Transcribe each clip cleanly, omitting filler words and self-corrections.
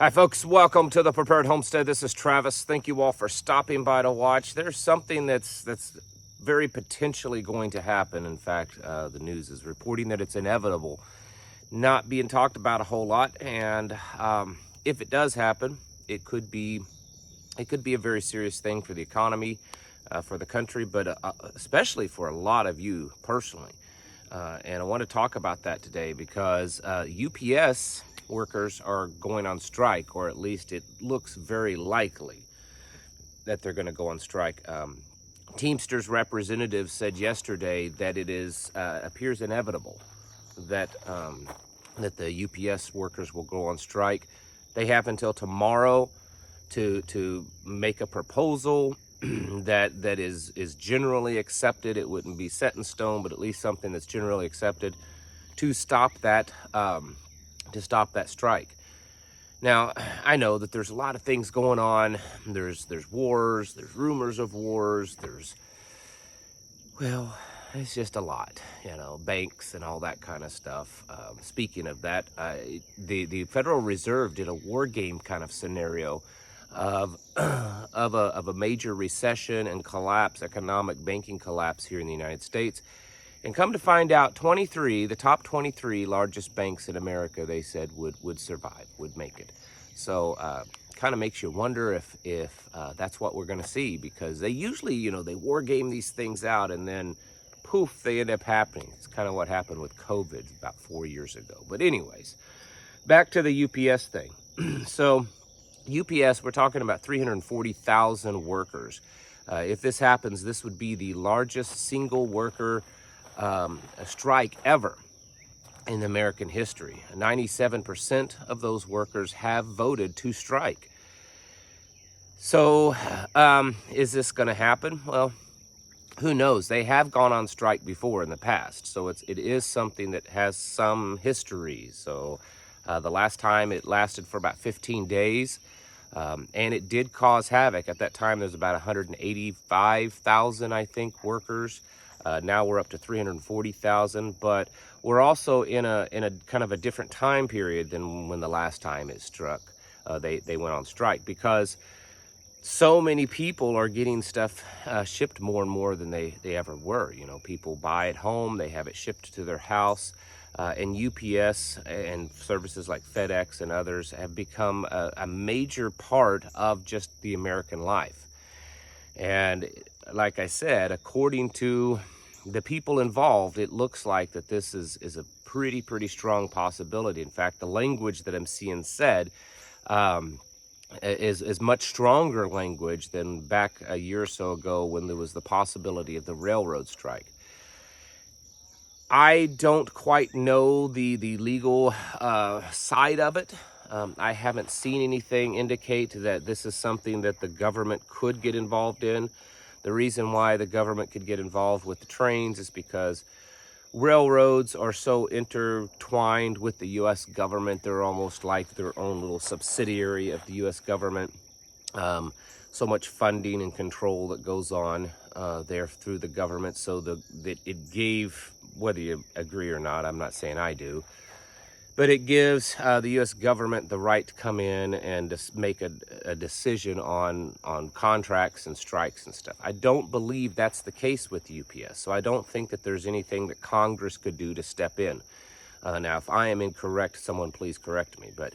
Hi folks, welcome to the Prepared Homestead. This is Travis. Thank you all for stopping by to watch. There's something that's very potentially going to happen. In fact, the news is reporting that it's inevitable, not being talked about a whole lot. And if it does happen, it could be a very serious thing for the economy, for the country, but especially for a lot of you personally. And I want to talk about that today because UPS workers are going on strike, or at least it looks very likely that they're going to go on strike. Teamsters representatives said yesterday that it appears inevitable that the UPS workers will go on strike. They have until tomorrow to make a proposal that is generally accepted. It wouldn't be set in stone, but at least something that's generally accepted to stop that strike. Now, I know that there's a lot of things going on. There's wars, there's rumors of wars, it's just a lot, banks and all that kind of stuff. Speaking of that, the Federal Reserve did a war game kind of scenario of a major recession and collapse, economic banking collapse here in the United States. And come to find out, the top 23 largest banks in America, they said would survive, would make it. So kind of makes you wonder if that's what we're going to see, because they usually, they war game these things out and then poof, they end up happening. It's kind of what happened with COVID about 4 years ago. But anyways, back to the UPS thing. So UPS, we're talking about 340,000 workers. If this happens, this would be the largest single worker strike ever in American history. 97% of those workers have voted to strike. So is this going to happen? Well, who knows? They have gone on strike before in the past, so it is something that has some history. So the last time it lasted for about 15 days, and it did cause havoc. At that time, there's about 185,000, I think, workers. Now we're up to 340,000, but we're also in a kind of a different time period than when the last time it struck. They went on strike because so many people are getting stuff shipped more and more than they ever were. People buy at home, they have it shipped to their house, and UPS and services like FedEx and others have become a major part of just the American life. And like I said, according to the people involved, it looks like that this is a pretty strong possibility. In fact, the language that I'm seeing said is much stronger language than back a year or so ago when there was the possibility of the railroad strike. I don't quite know the legal side of it. I haven't seen anything indicate that this is something that the government could get involved in. The reason why the government could get involved with the trains is because railroads are so intertwined with the U.S. government. They're almost like their own little subsidiary of the U.S. government. So much funding and control that goes on there through the government. So that it gave, whether you agree or not, I'm not saying I do, but it gives the U.S. government the right to come in and just make a decision on contracts and strikes and stuff. I don't believe that's the case with UPS, so I don't think that there's anything that Congress could do to step in. Now, if I am incorrect, someone please correct me, but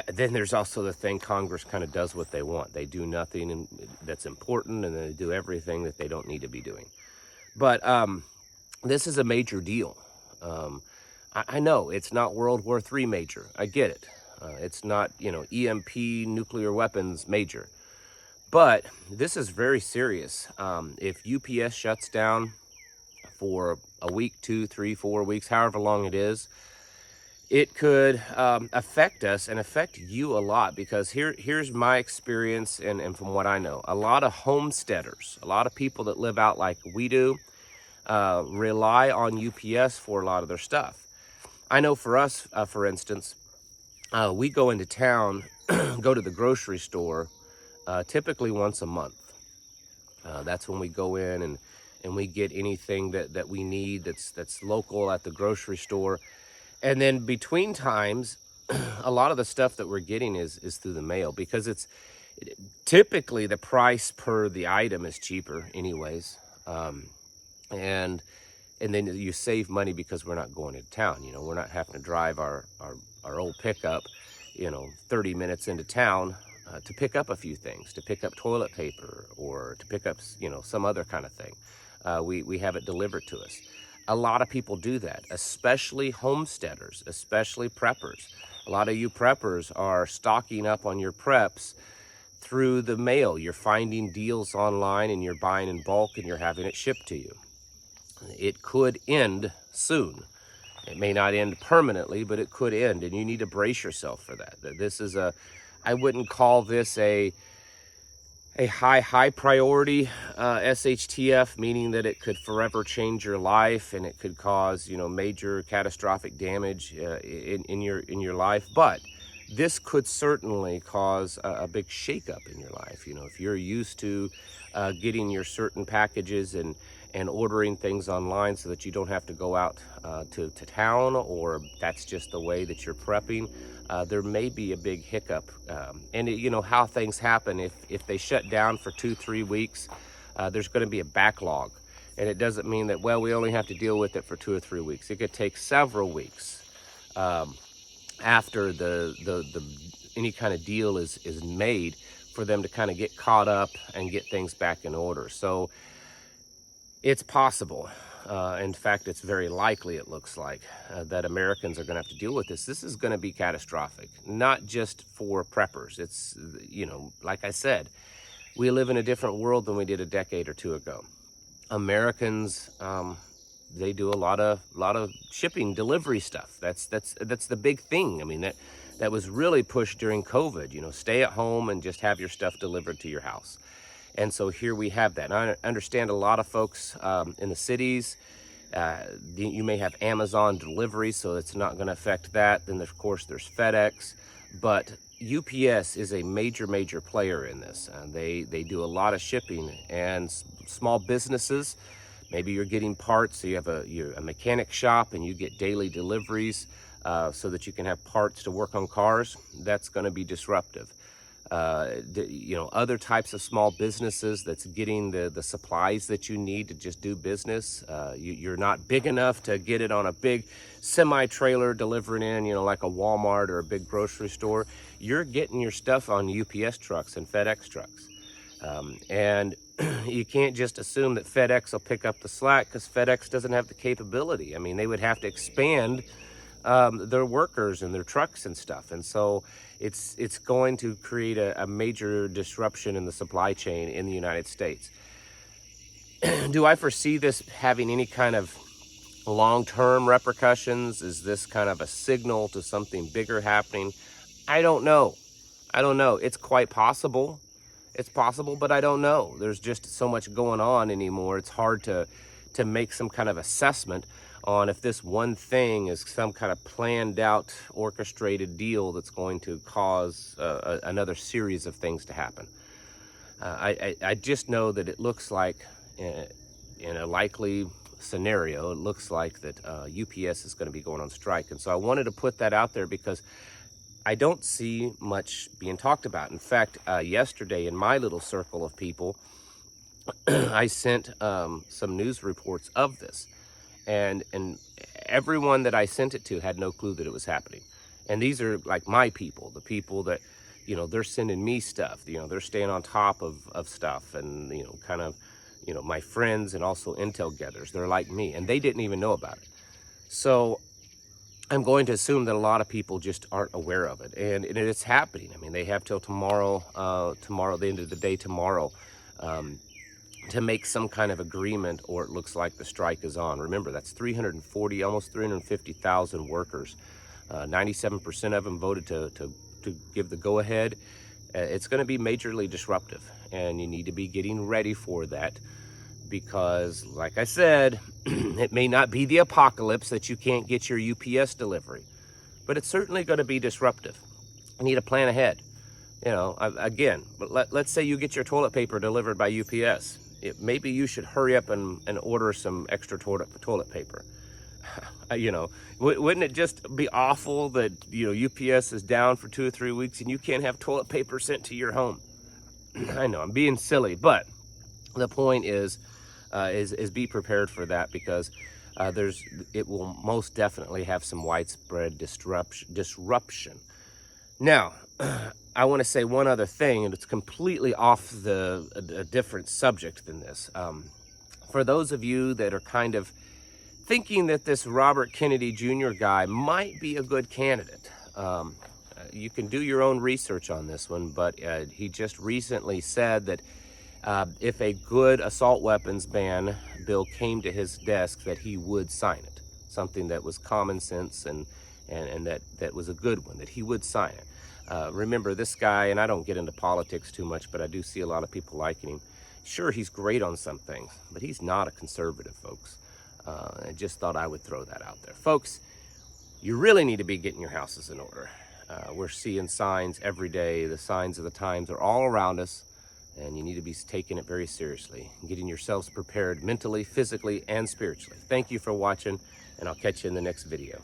then there's also the thing, Congress kind of does what they want. They do nothing that's important, and they do everything that they don't need to be doing. But this is a major deal. I know it's not World War III major. I get it. It's not, EMP, nuclear weapons major. But this is very serious. If UPS shuts down for a week, 2, 3, 4 weeks, however long it is, it could affect us and affect you a lot, because here's my experience and from what I know. A lot of homesteaders, a lot of people that live out like we do, rely on UPS for a lot of their stuff. I know for us, for instance, we go into town, go to the grocery store, typically once a month. That's when we go in and we get anything that we need that's local at the grocery store. And then between times, a lot of the stuff that we're getting is through the mail, because it's typically the price per the item is cheaper anyways. And then you save money because we're not going into town. You know, we're not having to drive our old pickup, 30 minutes into town to pick up a few things, to pick up toilet paper or to pick up, some other kind of thing. We have it delivered to us. A lot of people do that, especially homesteaders, especially preppers. A lot of you preppers are stocking up on your preps through the mail. You're finding deals online and you're buying in bulk and you're having it shipped to you. It could end soon. It may not end permanently, but it could end, and you need to brace yourself for that. This is I wouldn't call this a high priority SHTF, meaning that it could forever change your life and it could cause, major catastrophic damage in your life. But this could certainly cause a big shakeup in your life. If you're used to getting your certain packages and ordering things online so that you don't have to go out to town, or that's just the way that you're prepping, there may be a big hiccup. And how things happen, if they shut down for 2-3 weeks, there's going to be a backlog. And it doesn't mean that, well, we only have to deal with it for 2 or 3 weeks. It could take several weeks after any kind of deal is made for them to kind of get caught up and get things back in order. So it's possible. In fact, it's very likely, it looks like, that Americans are going to have to deal with this. This is going to be catastrophic, not just for preppers. It's, like I said, we live in a different world than we did a decade or two ago. Americans, they do a lot of shipping, delivery stuff. That's the big thing. I mean, that was really pushed during COVID. Stay at home and just have your stuff delivered to your house. And so here we have that. And I understand a lot of folks in the cities, you may have Amazon delivery, so it's not going to affect that. Then, of course, there's FedEx. But UPS is a major player in this. They do a lot of shipping, and small businesses, maybe you're getting parts, so you have a mechanic shop and you get daily deliveries so that you can have parts to work on cars. That's going to be disruptive. Other types of small businesses that's getting the supplies that you need to just do business. You're not big enough to get it on a big semi-trailer delivering in, like a Walmart or a big grocery store. You're getting your stuff on UPS trucks and FedEx trucks. And you can't just assume that FedEx will pick up the slack, because FedEx doesn't have the capability. I mean, they would have to expand their workers and their trucks and stuff. And so it's going to create a major disruption in the supply chain in the United States. Do I foresee this having any kind of long-term repercussions? Is this kind of a signal to something bigger happening? I don't know. It's quite possible. It's possible, but I don't know. There's just so much going on anymore. It's hard to make some kind of assessment on if this one thing is some kind of planned out, orchestrated deal that's going to cause another series of things to happen. I just know that it looks like, in a likely scenario, it looks like that UPS is going to be going on strike. And so I wanted to put that out there because I don't see much being talked about. In fact, yesterday in my little circle of people, I sent some news reports of this. And everyone that I sent it to had no clue that it was happening. And these are like my people, the people that, they're sending me stuff. They're staying on top of stuff, and, kind of, my friends and also intel gatherers. They're like me, and they didn't even know about it. So I'm going to assume that a lot of people just aren't aware of it. And it's happening. I mean, they have till tomorrow, the end of the day tomorrow, to make some kind of agreement, or it looks like the strike is on. Remember, that's 340, almost 350,000 workers. 97% of them voted to give the go-ahead. It's going to be majorly disruptive, and you need to be getting ready for that, because, like I said, it may not be the apocalypse that you can't get your UPS delivery, but it's certainly going to be disruptive. You need to plan ahead. Again, let's say you get your toilet paper delivered by UPS. Maybe you should hurry up and order some extra toilet paper. You know, wouldn't it just be awful that, you know, UPS is down for 2 or 3 weeks and you can't have toilet paper sent to your home? I know I'm being silly, but the point is be prepared for that, because it will most definitely have some widespread disruption. Now, I want to say one other thing, and it's completely off a different subject than this. For those of you that are kind of thinking that this Robert Kennedy Jr. guy might be a good candidate, you can do your own research on this one, but he just recently said that if a good assault weapons ban bill came to his desk, that he would sign it. Something that was common sense and that was a good one, that he would sign it. Remember, this guy, and I don't get into politics too much, but I do see a lot of people liking him. Sure, he's great on some things, but he's not a conservative, folks. I just thought I would throw that out there. Folks, you really need to be getting your houses in order. We're seeing signs every day. The signs of the times are all around us, and you need to be taking it very seriously, getting yourselves prepared mentally, physically, and spiritually. Thank you for watching, and I'll catch you in the next video.